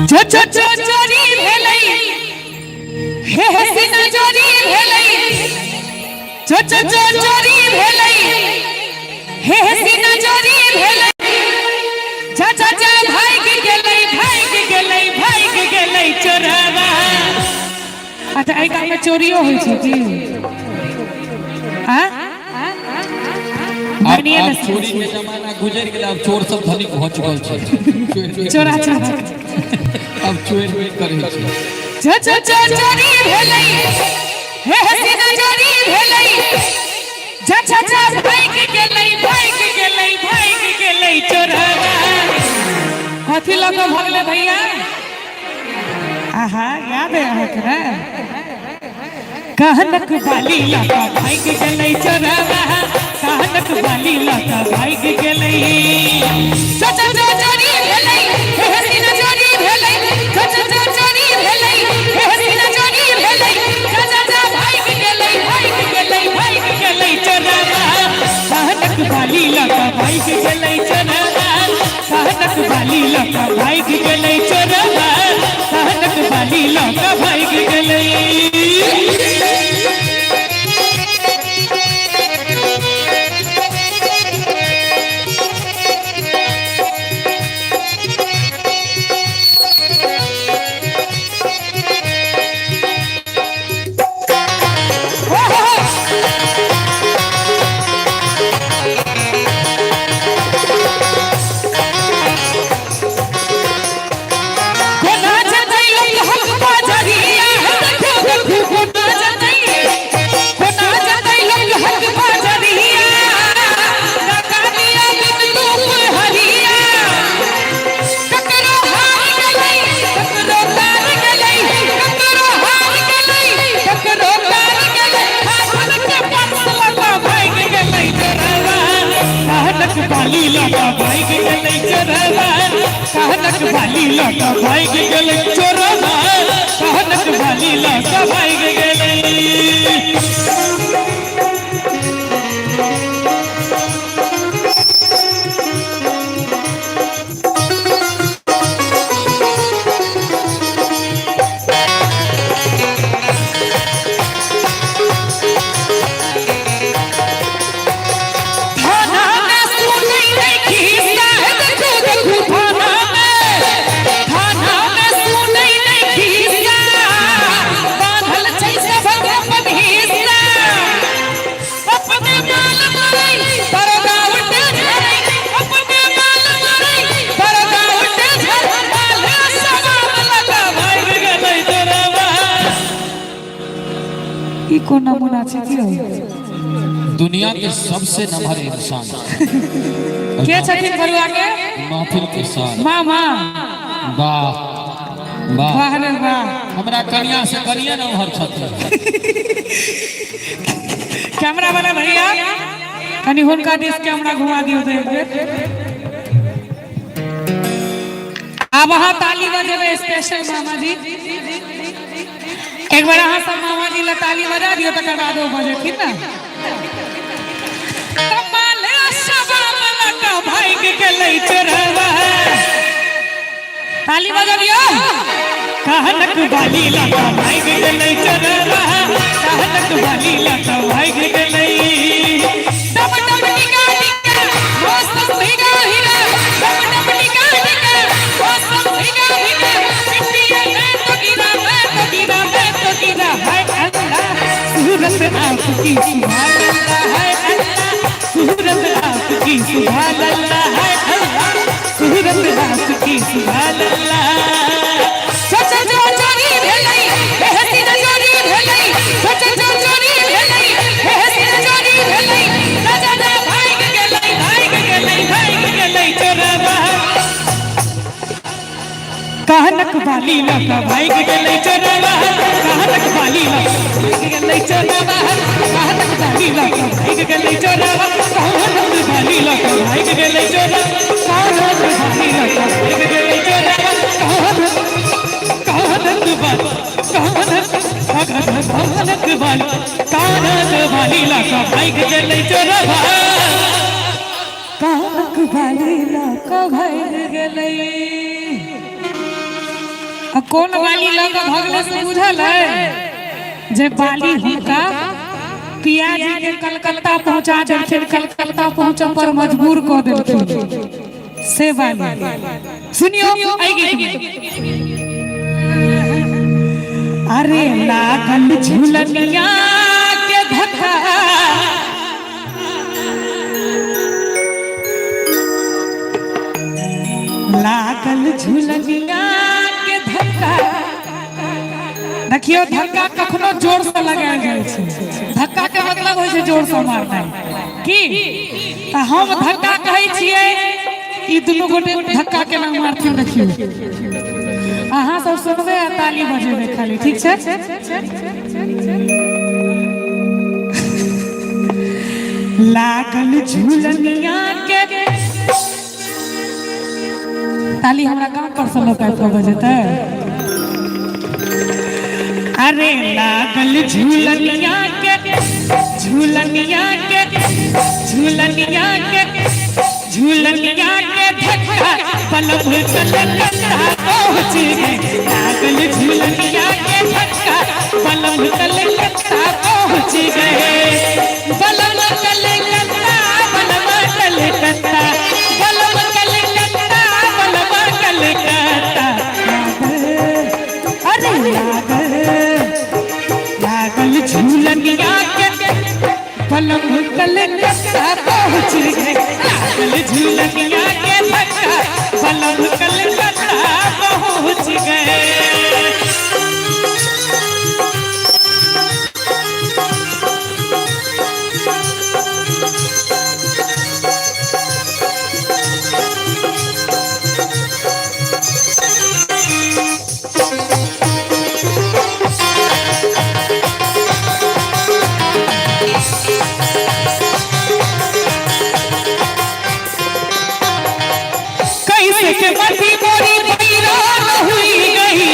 जो जो जो चोरी भेलै हे हसीना चोरी भेलै जो जो जो चोरी भेलै हे हसीना चोरी भेलै जा जा जा भाग गेलै चोरवा। अच्छा एहि काम में चोरियो होइ छै की? हां अब चोरी के जमाना गुजर गया, अब चोर सब धनिक हो चुकल छै। चोरा अब चोर नहीं करे छै। जो जो जो चोरी भेलै हे हसीना चोरी भेलै जा जा जा भाग गेलै चोरवा। कथी लग भगले भैया? आहा याद है हमरा कहनक बाली लगा भाग गेलै चोरवा। कहनक बाली लगा भाग गेलै जो जो जो चोरी भेलै हे हसीना चोरी भेलै जो जो जो चोरी भेलै हे हसीना चोरी भेलै जा जा जा भाग गेलै चोरवा। कहनक बाली लगा भाग गेलै चोरवा। कहनक बाली लगा भाग गेलै चोरवा। कहनक बाली लगा भाग गेलै। बाली लगा भाग गेलै चोरवा। कहनक बाली लगा भाग गेलै चोरवा। कहनक बाली लगा भाग गेलै। को नमूना छै की हो? दुनिया के सबसे नम्हर इंसान के छथिन बरुआ के? महफिल के साथ मामा। वाह वाह वाह रे वाह। हमरा कन्या से कनिया नम्हर छथिन। कैमरा वाला भैया कनी हुनका दिस कैमरा घुमा दियो तो एक बेर। अब वहां ताली बजेबे स्पेशल मामा जी। एक बार अहाँ सब मामा जी ला ताली बजा दियो तकर बाद वो बजेथिन ना। कमाल शबाब लगा भाग गेलै चोरवा। ताली बजा दियो। कहनक बाली लगा भाग गेलै चोरवा। कहनक बाली लगा भाग गेलै। डब डब निकाल के मौसम भीगा हीरा। डब डब निकाल के मौसम भीगा हीरा। पिटिया में तो गिरा है अल्लाह। सूरत आपकी सुभान अल्लाह है अल्लाह। सूरत आपकी सुभान अल्लाह है अल्लाह। सूरत आपकी सुभान अल्लाह। सच चोरी भेलै हे हसीना चोरी भेलै। सच चोरी भेलै हे हसीना चोरी भेलै। जा जा जा भाग गेलै चोरवा। कहनक बाली लगा भाग गेलै चोरवा। कहनक बाली लगा भाग गेलै चोरवा। कहनक बाली लगा भाग गेलै चोरवा। कहनक बाली लगा भाग गेलै चोरवा। कहनक बाली लगा भाग गेलै चोरवा। कहनक बाली लगा भाग गेलै चोरवा। कहनक बाली लौका भर गेलै। कौन बाली लौका भगले से बुझल है जे बाली हुनका पिया जी के कलकत्ता पहुंचा देलखिन, कलकत्ता पहुंचे पर मजबूर कर देलखिन से बाली। सुनियो आई गीत। अरे लागल झुलनिया के धक्का, लागल झुलनिया के धक्का। देखियो धक्का कखनो जोर से लगायल जाय छै। धक्का के मतलब होय छै जोर से मारनाइ की। त हम धक्का कहै छियै, ई दुनू गोटे धक्का केना मारथिन देखियो। अहाँ सब सुनबे आ ताली बजेबे खाली, ठीक छै। लागल झुलनिया के ताली हमरा गांव पर से लोग आबि के बजेतै। अरे लागल झुलनिया के, झुलनिया के, झुलनिया के, झुलनिया के धक्का पलक कलकत्ता पहुंच गए। लागल झुलनिया के धक्का पलक कलकत्ता पहुंच गए। बलम कलकत्ता, बलम कलकत्ता, बलम कलकत्ता, बलम कलकत्ता। अरे लागल झुलनिया के पलक कलकत्ता पहुंच गए। लागल झुलनिया के धक्का पलक कलकत्ता पहुंच गए। कैसे मती मोरी बैरान हुई गई,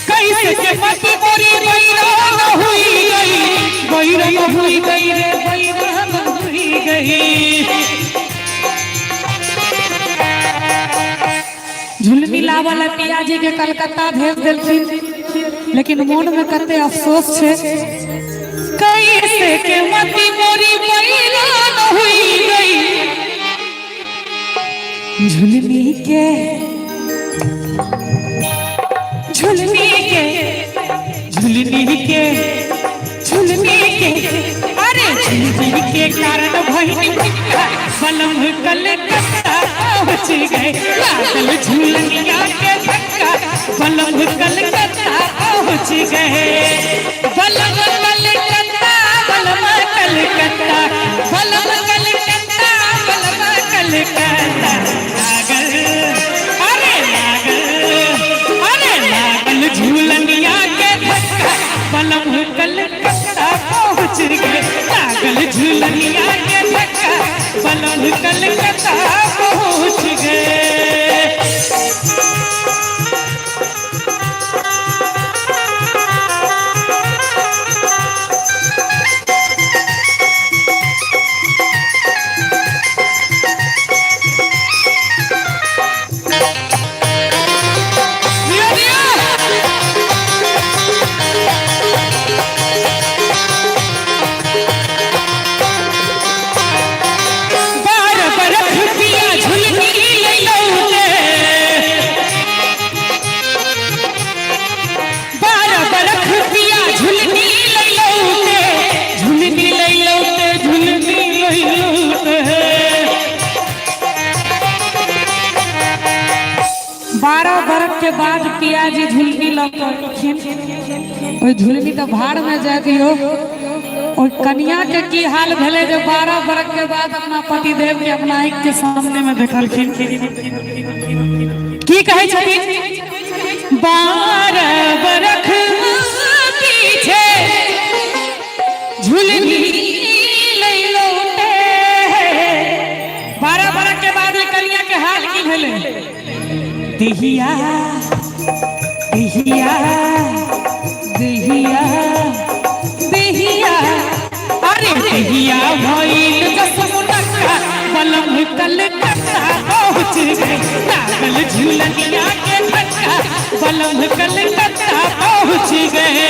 कैसे मती मोरी बैरान हुई गई, बैरान हुई गई रे, बैरान हुई गई। झुलनी लावल पिया जी के कलकत्ता भेज देलखिन, लेकिन मोन में कते अफसोस छे। कैसे के मती मोरी बैरान हुई गई, झुलनी के, झुलनी के, झुलनी के, झुलनी के। अरे झुलनी के कारण भइल बलम कलकत्ता पहुंच गए। लागल झुलनिया के धक्का बलम कलकत्ता पहुंच गए। बलम कलकत्ता, बलम कलकत्ता, बलम कलकत्ता, बलम कलकत्ता। लागल, अरे लागल, अरे लागल झुलनिया के धक्का बलम कलकत्ता पहुंच गए। लागल झुलनिया के धक्का बलम कलकत्ता पहुंच गए। के बाद पिया जी झुलनी लखिन, झुलनी तो भाड़ में जा दियो। और कन्या के की हाल भेले जो 12 बरस के बाद अपना पतिदेव के अपना आँख के सामने में देखलखिन। की कहे छथिन 12 बरस पीछे झुलनी लौटे। 12 बरस के बाद कन्या के हाल की भेले। दिहिया दिहिया दिहिया दिहिया, अरे देहिया भइल जसमुनका बलम कलकत्ता पहुँच गए लागल झूलनिया के धक्का बलम कलकत्ता पहुँच गए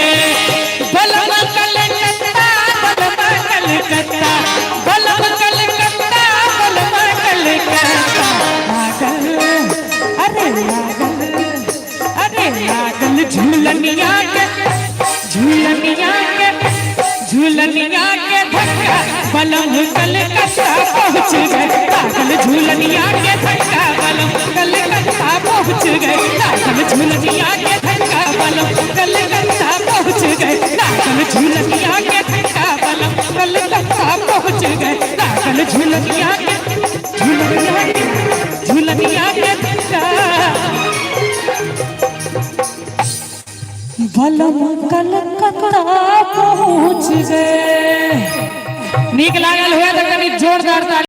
बलम कलकत्ता बलम कलकत्ता बलम कलकत्ता बलम कलकत्ता अरे लागल झूलनिया के धक्का बलम कलकत्ता पहुँच गए लागल झूलनिया के धक्का बलम कलकत्ता पहुँच गए लागल झूलनिया के धक्का बलम कलकत्ता पहुँच गए लागल झूलनिया के धक्का बलम कलकत्ता पहुँच गए लागल झूलनिया के धक्का बलम कलकत्ता पहुँच गए। नीक लागल हुआ तो कभी जोरदार ताली।